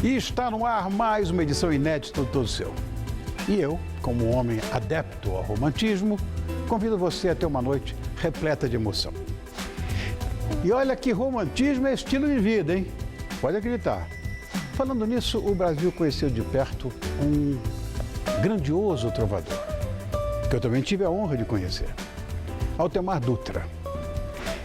E está no ar mais uma edição inédita do Todo Seu. E eu, como um homem adepto ao romantismo, convido você a ter uma noite repleta de emoção. E olha que romantismo é estilo de vida, hein? Pode acreditar. Falando nisso, o Brasil conheceu de perto um grandioso trovador, que eu também tive a honra de conhecer, Altemar Dutra.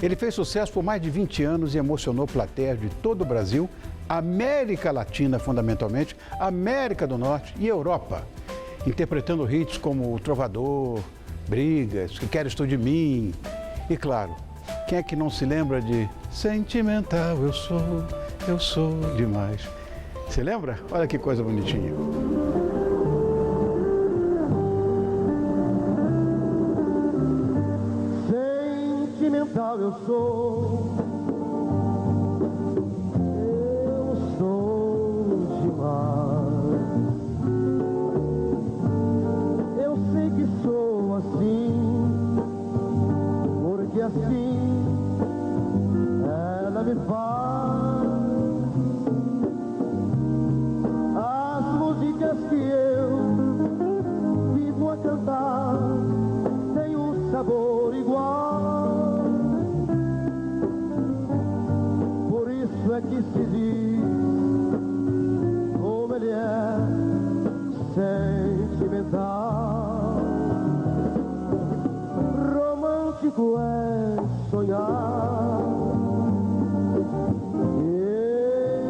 Ele fez sucesso por mais de 20 anos e emocionou plateias de todo o Brasil, América Latina fundamentalmente, América do Norte e Europa, interpretando hits como O Trovador, Brigas, Que Queres Tu de Mim e, claro, quem é que não se lembra de Sentimental eu sou demais. Você lembra? Olha que coisa bonitinha. Sentimental eu sou demais. Eu sei que sou assim, porque assim ela me faz. As músicas que eu vivo a cantar têm um sabor igual. Por isso é que se diz como ele é sentimental. Romântico é sonhar.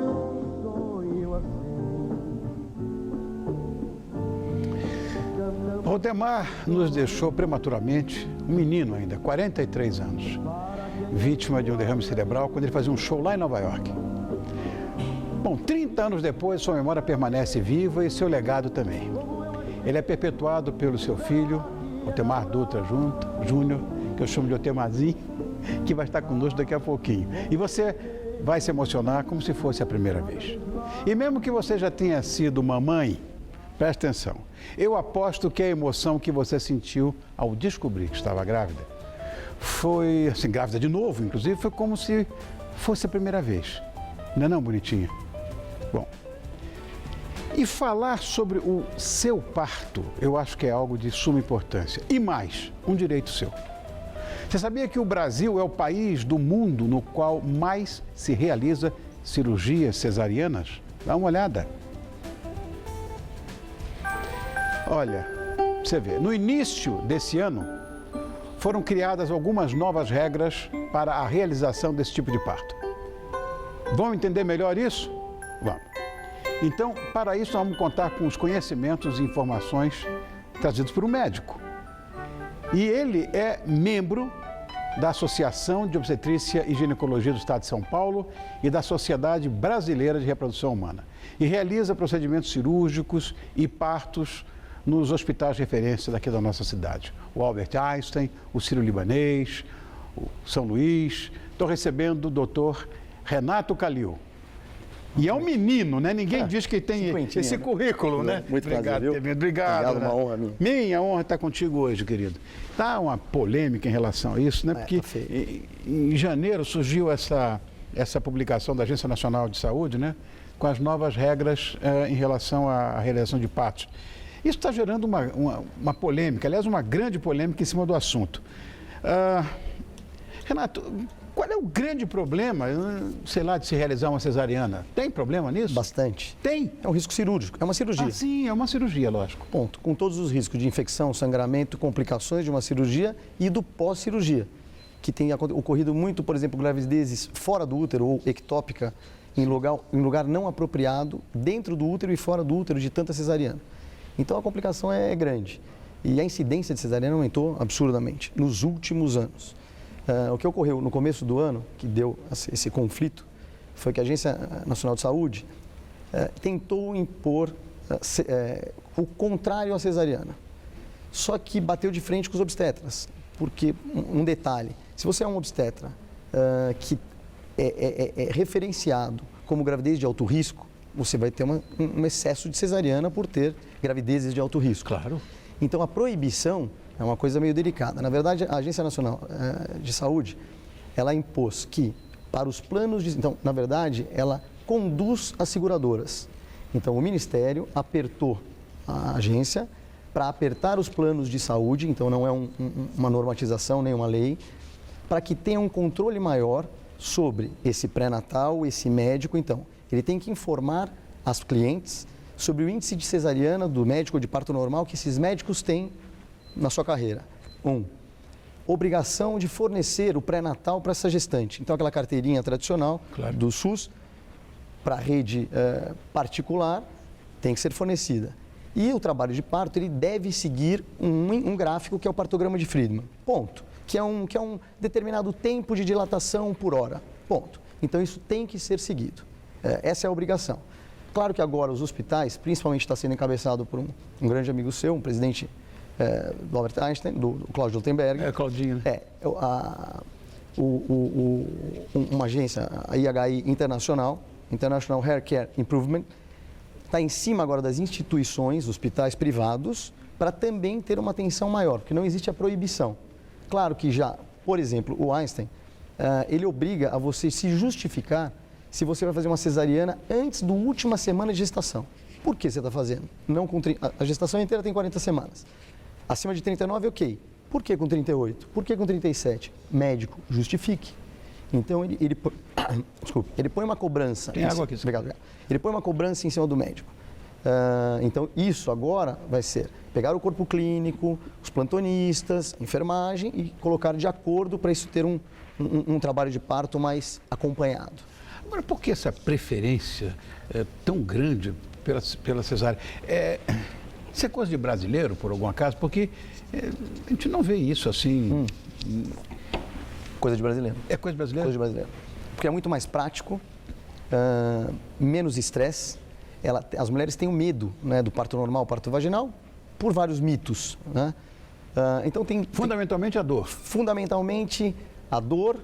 Eu sonho assim. Altemar nos deixou prematuramente, um menino ainda, 43 anos, vítima de um derrame cerebral quando ele fazia um show lá em Nova York. Bom, 30 anos depois, sua memória permanece viva e seu legado também. Ele é perpetuado pelo seu filho, Altemar Dutra Júnior, que eu chamo de Altemarzinho, que vai estar conosco daqui a pouquinho. E você vai se emocionar como se fosse a primeira vez. E mesmo que você já tenha sido mamãe, preste atenção, eu aposto que a emoção que você sentiu ao descobrir que estava grávida foi, assim, grávida de novo, inclusive, foi como se fosse a primeira vez. Não é não, bonitinha? Bom, e falar sobre o seu parto, eu acho que é algo de suma importância. E mais, um direito seu. Você sabia que o Brasil é o país do mundo no qual mais se realiza cirurgias cesarianas? Dá uma olhada. Olha, você vê, no início desse ano, foram criadas algumas novas regras para a realização desse tipo de parto. Vamos entender melhor isso? Vamos. Então, para isso, nós vamos contar com os conhecimentos e informações trazidos por um médico. E ele é membro da Associação de Obstetrícia e Ginecologia do Estado de São Paulo e da Sociedade Brasileira de Reprodução Humana. E realiza procedimentos cirúrgicos e partos nos hospitais de referência daqui da nossa cidade. O Albert Einstein, o Sírio-Libanês, o São Luís. Estou recebendo o doutor Renato Calil. E é um menino, né? Ninguém diz que tem esse currículo, né? Muito obrigado, prazer, viu? Obrigado, uma honra minha. Minha honra estar contigo hoje, querido. Tá uma polêmica em relação a isso, né? Porque em janeiro surgiu essa publicação da Agência Nacional de Saúde, né? Com as novas regras em relação à realização de partos. Isso está gerando uma polêmica, aliás, uma grande polêmica em cima do assunto. Renato, qual é o grande problema, sei lá, de se realizar uma cesariana? Tem problema nisso? Bastante. Tem? É um risco cirúrgico, é uma cirurgia. Ah, sim, é uma cirurgia, lógico. Ponto. Com todos os riscos de infecção, sangramento, complicações de uma cirurgia e do pós-cirurgia, que tem ocorrido muito, por exemplo, gravidezes fora do útero ou ectópica, em lugar não apropriado, dentro do útero e fora do útero, de tanta cesariana. Então a complicação é grande. E a incidência de cesariana aumentou absurdamente nos últimos anos. O que ocorreu no começo do ano, que deu esse conflito, foi que a Agência Nacional de Saúde tentou impor o contrário à cesariana. Só que bateu de frente com os obstetras. Porque, um detalhe, se você é um obstetra que é referenciado como gravidez de alto risco, você vai ter um excesso de cesariana por ter gravidezes de alto risco. Claro. Então, a proibição é uma coisa meio delicada. Na verdade, a Agência Nacional de Saúde, ela impôs que, para os planos de... Então, na verdade, ela conduz as seguradoras. Então, o Ministério apertou a agência para apertar os planos de saúde, então não é uma normatização, nem uma lei, para que tenha um controle maior sobre esse pré-natal, esse médico. Então, ele tem que informar as clientes sobre o índice de cesariana do médico de parto normal que esses médicos têm na sua carreira. Obrigação de fornecer o pré-natal para essa gestante. Então, aquela carteirinha tradicional do SUS, para a rede particular, tem que ser fornecida. E o trabalho de parto, ele deve seguir um gráfico que é o partograma de Friedman. Ponto. Que é um determinado tempo de dilatação por hora. Ponto. Então, isso tem que ser seguido. Essa é a obrigação. Claro que agora os hospitais, principalmente está sendo encabeçado por um grande amigo seu, um presidente do Albert Einstein, do Cláudio Lutemberg. Claudinho, né? Uma agência, a IHI International Health Care Improvement, está em cima agora das instituições, hospitais privados, para também ter uma atenção maior, porque não existe a proibição. Claro que já, por exemplo, o Einstein, ele obriga a você se justificar se você vai fazer uma cesariana antes da última semana de gestação. Por que você está fazendo? A gestação inteira tem 40 semanas. Acima de 39, ok. Por que com 38? Por que com 37? Médico, justifique. Então, ele põe uma cobrança... Tem água aqui. Obrigado. Ele põe uma cobrança em cima do médico. Então, isso agora vai ser pegar o corpo clínico, os plantonistas, a enfermagem e colocar de acordo para isso ter um trabalho de parto mais acompanhado. Agora, por que essa preferência tão grande pela cesárea? Isso é coisa de brasileiro, por algum acaso? Porque a gente não vê isso assim... Coisa de brasileiro. É coisa de brasileiro? Coisa de brasileiro. Porque é muito mais prático, menos estresse. As mulheres têm o medo, né, do parto normal, parto vaginal, por vários mitos, né? Então Fundamentalmente a dor. Fundamentalmente a dor,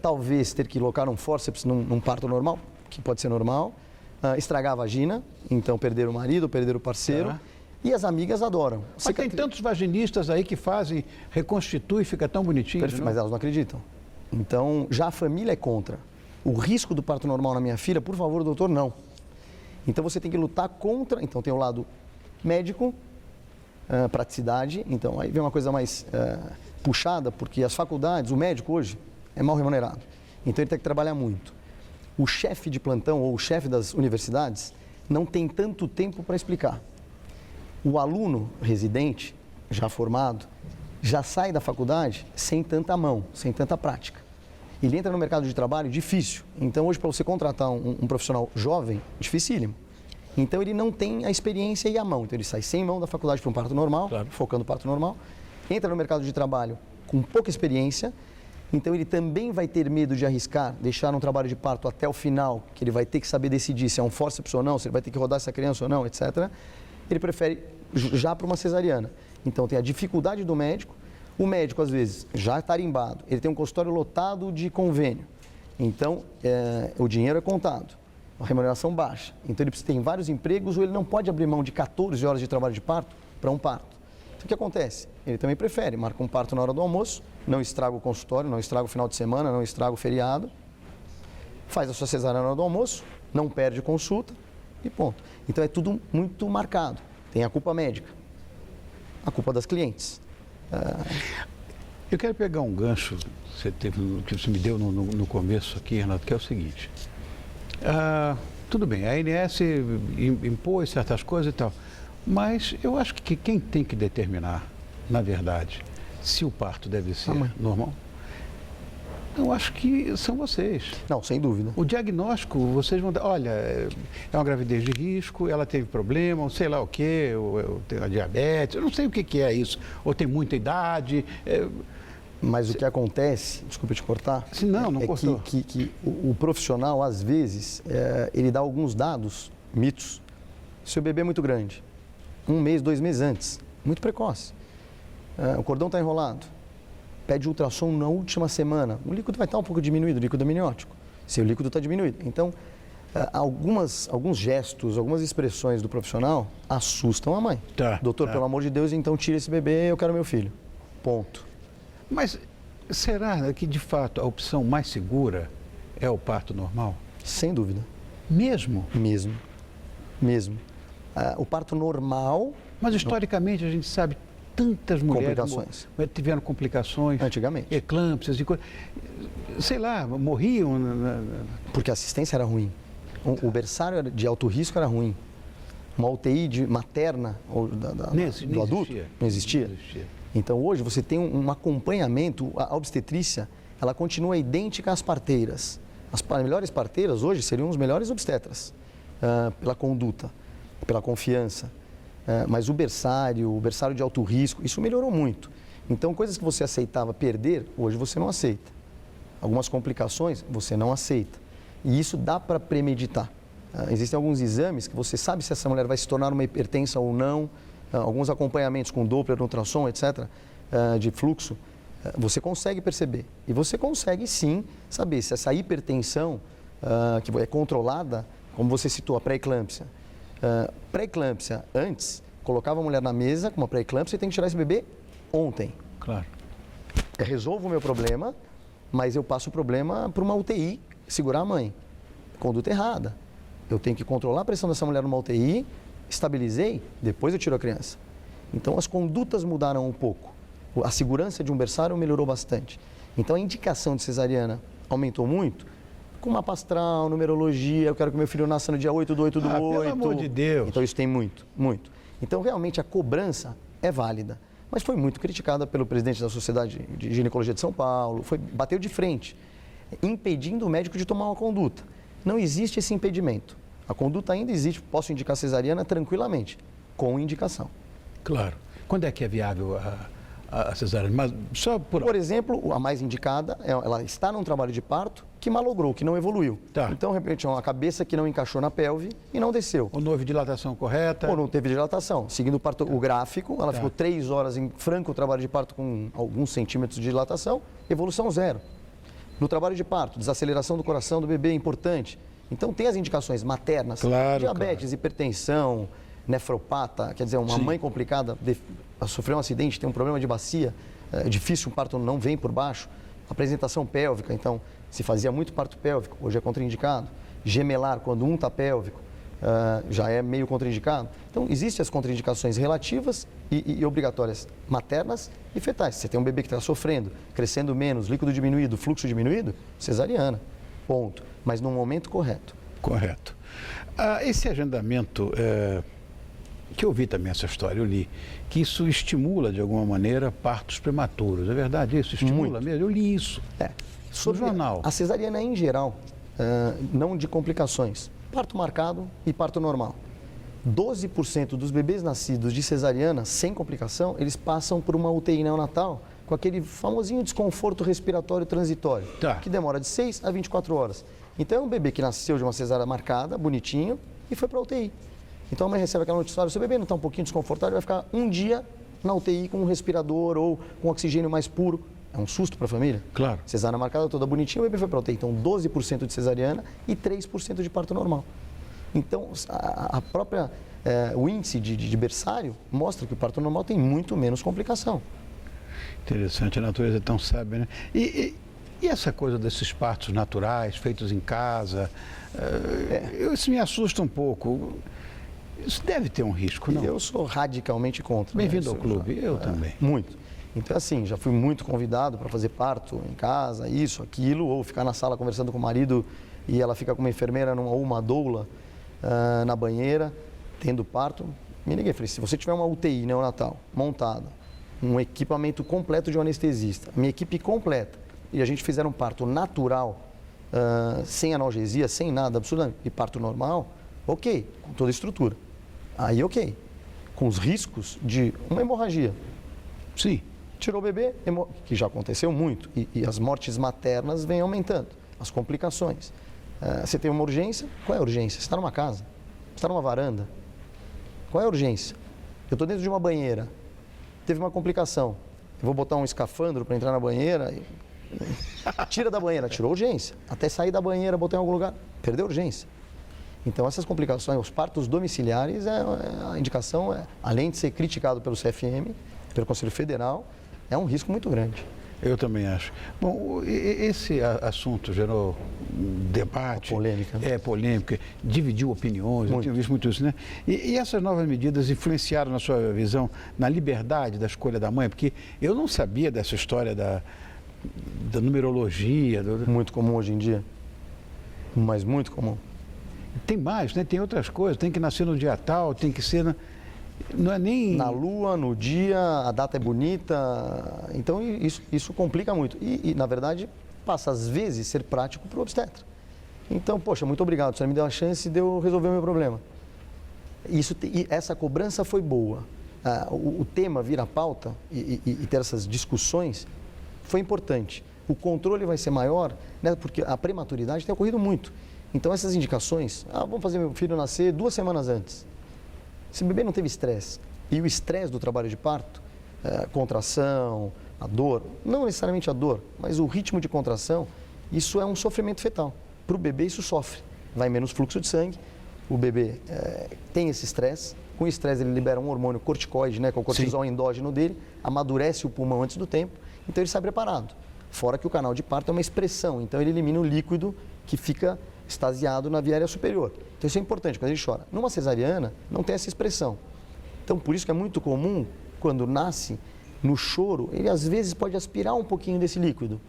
talvez ter que colocar um fórceps num parto normal, que pode ser normal, estragar a vagina, então perder o marido, perder o parceiro. E as amigas adoram. Mas tem tantos vaginistas aí que fazem, reconstitui e fica tão bonitinho. Perfeito, mas elas não acreditam. Então, já a família é contra. O risco do parto normal na minha filha, por favor, doutor, não. Então, você tem que lutar contra. Então, tem o lado médico, praticidade. Então, aí vem uma coisa mais puxada, porque as faculdades, o médico hoje é mal remunerado. Então, ele tem que trabalhar muito. O chefe de plantão ou o chefe das universidades não tem tanto tempo para explicar. O aluno residente, já formado, já sai da faculdade sem tanta mão, sem tanta prática. Ele entra no mercado de trabalho difícil. Então, hoje, para você contratar um profissional jovem, dificílimo. Então, ele não tem a experiência e a mão. Então, ele sai sem mão da faculdade para um parto normal, focando no parto normal. Entra no mercado de trabalho com pouca experiência. Então, ele também vai ter medo de arriscar, deixar um trabalho de parto até o final, que ele vai ter que saber decidir se é um fórceps ou não, se ele vai ter que rodar essa criança ou não, etc. Ele prefere já para uma cesariana. Então, tem a dificuldade do médico. O médico, às vezes, já tarimbado. Ele tem um consultório lotado de convênio. Então, o dinheiro é contado. A remuneração baixa. Então, ele tem vários empregos ou ele não pode abrir mão de 14 horas de trabalho de parto para um parto. Então, o que acontece? Ele também prefere, marca um parto na hora do almoço, não estraga o consultório, não estraga o final de semana, não estraga o feriado, faz a sua cesariana na hora do almoço, não perde consulta e ponto. Então, é tudo muito marcado. Tem a culpa médica, a culpa das clientes. Eu quero pegar um gancho que você me deu no começo aqui, Renato, que é o seguinte. Tudo bem, a ANS impôs certas coisas e tal, mas eu acho que quem tem que determinar, na verdade, se o parto deve ser normal, eu acho que são vocês. Não, sem dúvida. O diagnóstico, vocês vão dar, olha, é uma gravidez de risco, ela teve problema, ou sei lá o quê, ou tem a diabetes, eu não sei o que é isso, ou tem muita idade. Mas o que acontece, desculpa te cortar, não cortou. Que o profissional, às vezes, ele dá alguns dados, mitos. Se o bebê é muito grande, 1 mês, 2 meses antes, muito precoce, o cordão está enrolado, pede ultrassom na última semana, o líquido vai estar um pouco diminuído, o líquido amniótico, se o líquido está diminuído. Então, alguns gestos, algumas expressões do profissional assustam a mãe. Doutor, pelo amor de Deus, então tira esse bebê, eu quero meu filho. Ponto. Mas será que, de fato, a opção mais segura é o parto normal? Sem dúvida. Mesmo? Mesmo. O parto normal... Mas historicamente a gente sabe tantas mulheres Complicações. tiveram complicações. Antigamente. Eclâmpsias e coisas. Sei lá, morriam. Porque a assistência era ruim. O berçário de alto risco era ruim. Uma UTI materna ou do adulto não existia. Então hoje você tem um acompanhamento, a obstetrícia, ela continua idêntica às parteiras. As melhores parteiras hoje seriam os melhores obstetras, pela conduta, pela confiança. Mas o berçário de alto risco, isso melhorou muito. Então coisas que você aceitava perder, hoje você não aceita. Algumas complicações você não aceita. E isso dá para premeditar. Existem alguns exames que você sabe se essa mulher vai se tornar uma hipertensa ou não, alguns acompanhamentos com Doppler, ultrassom, etc., de fluxo, você consegue perceber. E você consegue sim saber se essa hipertensão que é controlada, como você citou, a pré-eclâmpsia. Pré-eclâmpsia, antes, colocava a mulher na mesa com uma pré-eclâmpsia e tem que tirar esse bebê ontem. Claro. Eu resolvo o meu problema, mas eu passo o problema para uma UTI segurar a mãe. Conduta errada. Eu tenho que controlar a pressão dessa mulher numa UTI, estabilizei, depois eu tiro a criança. Então as condutas mudaram um pouco. A segurança de um berçário melhorou bastante. Então a indicação de cesariana aumentou muito, com mapa astral, numerologia, eu quero que meu filho nasça no dia 8/8/8. Pelo amor de Deus. Então isso tem muito, muito. Então realmente a cobrança é válida, mas foi muito criticada pelo presidente da Sociedade de Ginecologia de São Paulo, bateu de frente, impedindo o médico de tomar uma conduta. Não existe esse impedimento. A conduta ainda existe, posso indicar cesariana tranquilamente, com indicação. Claro. Quando é que é viável a cesariana? Mas só por exemplo, a mais indicada, ela está num trabalho de parto que malogrou, que não evoluiu. Tá. Então, de repente, é uma cabeça que não encaixou na pelve e não desceu. Ou não houve dilatação correta? Ou não teve dilatação. Seguindo o gráfico, ela ficou 3 horas em franco trabalho de parto com alguns centímetros de dilatação, evolução 0. No trabalho de parto, desaceleração do coração do bebê é importante. Então, tem as indicações maternas, diabetes, hipertensão, nefropata, quer dizer, uma mãe complicada, sofreu um acidente, tem um problema de bacia, é difícil, um parto não vem por baixo. Apresentação pélvica, então, se fazia muito parto pélvico, hoje é contraindicado. Gemelar, quando um está pélvico, já é meio contraindicado. Então, existem as contraindicações relativas e obrigatórias maternas e fetais. Você tem um bebê que está sofrendo, crescendo menos, líquido diminuído, fluxo diminuído, cesariana, ponto. Mas no momento correto. Correto. Esse agendamento, que eu vi também essa história, eu li, que isso estimula de alguma maneira partos prematuros. É verdade isso? Estimula mesmo? Eu li isso. No jornal. A cesariana em geral, não de complicações. Parto marcado e parto normal. 12% dos bebês nascidos de cesariana sem complicação, eles passam por uma UTI neonatal com aquele famosinho desconforto respiratório transitório, que demora de 6 a 24 horas. Então é um bebê que nasceu de uma cesárea marcada, bonitinho, e foi para a UTI. Então a mãe recebe aquela notícia, seu bebê não está um pouquinho desconfortável, vai ficar um dia na UTI com um respirador ou com oxigênio mais puro. É um susto para a família. Claro. Cesárea marcada toda bonitinha, o bebê foi para a UTI. Então 12% de cesariana e 3% de parto normal. Então a própria, o índice de berçário mostra que o parto normal tem muito menos complicação. Interessante, a natureza é tão sábia, né? E essa coisa desses partos naturais, feitos em casa, isso me assusta um pouco. Isso deve ter um risco, não? Eu sou radicalmente contra. Bem-vindo ao clube, eu também. Muito. Então, assim, já fui muito convidado para fazer parto em casa, isso, aquilo, ou ficar na sala conversando com o marido e ela fica com uma enfermeira ou uma doula na banheira, tendo parto. Me liguei, falei, se você tiver uma UTI neonatal montada, um equipamento completo de um anestesista, minha equipe completa, e a gente fizer um parto natural, sem analgesia, sem nada, absurdamente, e parto normal, ok, com toda a estrutura. Aí ok, com os riscos de uma hemorragia. Sim. Tirou o bebê, que já aconteceu muito, e as mortes maternas vêm aumentando, as complicações. Você tem uma urgência, qual é a urgência? Você está numa casa, você está numa varanda, qual é a urgência? Eu estou dentro de uma banheira, teve uma complicação, eu vou botar um escafandro para entrar na banheira, tira da banheira, tirou urgência, até sair da banheira, botar em algum lugar, perdeu urgência. Então, essas complicações, os partos domiciliares, a indicação, além de ser criticado pelo CFM, pelo Conselho Federal, é um risco muito grande. Eu também acho. Bom, esse assunto gerou um debate. Polêmica. Polêmica, dividiu opiniões, eu Muito. tenho visto muito isso, né? E essas novas medidas influenciaram, na sua visão, na liberdade da escolha da mãe? Porque eu não sabia dessa história da numerologia. Muito comum hoje em dia. Mas muito comum. Tem mais, né? Tem outras coisas, tem que nascer no dia tal, tem que ser... Não é nem... Na lua, no dia, a data é bonita. Então, isso complica muito. E, na verdade, passa, às vezes, ser prático para o obstetra. Então, poxa, muito obrigado, o senhor me deu a chance de eu resolver o meu problema. E essa cobrança foi boa. O tema vir à pauta e ter essas discussões foi importante. O controle vai ser maior, né, porque a prematuridade tem ocorrido muito. Então, essas indicações, vamos fazer meu filho nascer 2 semanas antes. Se o bebê não teve estresse, e o estresse do trabalho de parto, contração, a dor, não necessariamente a dor, mas o ritmo de contração, isso é um sofrimento fetal. Para o bebê isso sofre, vai menos fluxo de sangue, o bebê tem esse estresse, com o estresse ele libera um hormônio corticoide, né, que é o cortisol endógeno dele, amadurece o pulmão antes do tempo, então ele sai preparado. Fora que o canal de parto é uma expressão, então ele elimina o líquido que fica extasiado na via aérea superior. Então isso é importante quando ele chora. Numa cesariana não tem essa expressão. Então por isso que é muito comum, quando nasce, no choro, ele às vezes pode aspirar um pouquinho desse líquido.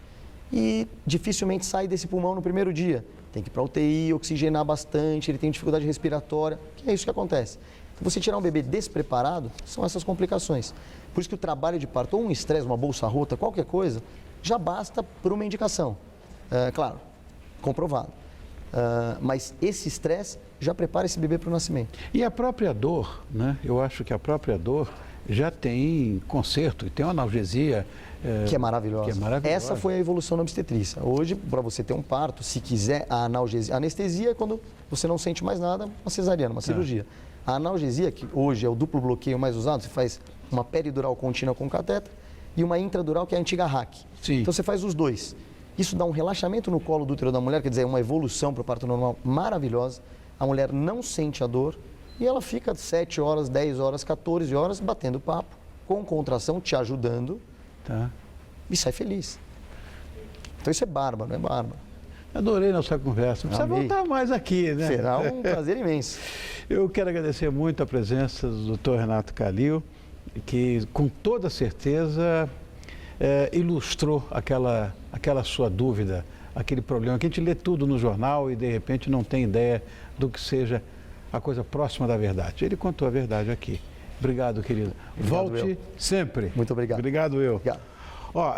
E dificilmente sai desse pulmão no primeiro dia. Tem que ir para a UTI, oxigenar bastante, ele tem dificuldade respiratória, que é isso que acontece. Então, você tirar um bebê despreparado, são essas complicações. Por isso que o trabalho de parto, ou um estresse, uma bolsa rota, qualquer coisa, já basta por uma indicação. Claro, comprovado. Mas esse estresse já prepara esse bebê para o nascimento. E a própria dor, né? Eu acho que a própria dor já tem conserto, e tem uma analgesia... Que é maravilhosa. Essa foi a evolução na obstetrícia. Hoje, para você ter um parto, se quiser a analgesia... A anestesia é quando você não sente mais nada, uma cesariana, uma cirurgia. A analgesia, que hoje é o duplo bloqueio mais usado, você faz uma peridural contínua com catéter e uma intradural, que é a antiga RAC. Sim. Então você faz os dois. Isso dá um relaxamento no colo do útero da mulher, quer dizer, uma evolução para o parto normal maravilhosa. A mulher não sente a dor e ela fica 7 horas, 10 horas, 14 horas batendo papo, com contração, te ajudando, e sai feliz. Então isso é bárbaro, é bárbaro. Adorei nossa conversa. Precisa voltar mais aqui, né? Será um prazer imenso. Eu quero agradecer muito a presença do Dr. Renato Calil, que com toda certeza ilustrou aquela sua dúvida, aquele problema que a gente lê tudo no jornal e de repente não tem ideia do que seja a coisa próxima da verdade. Ele contou a verdade aqui. Obrigado, querido. Obrigado, Volte sempre. Muito obrigado. Obrigado, eu. Obrigado. Ó,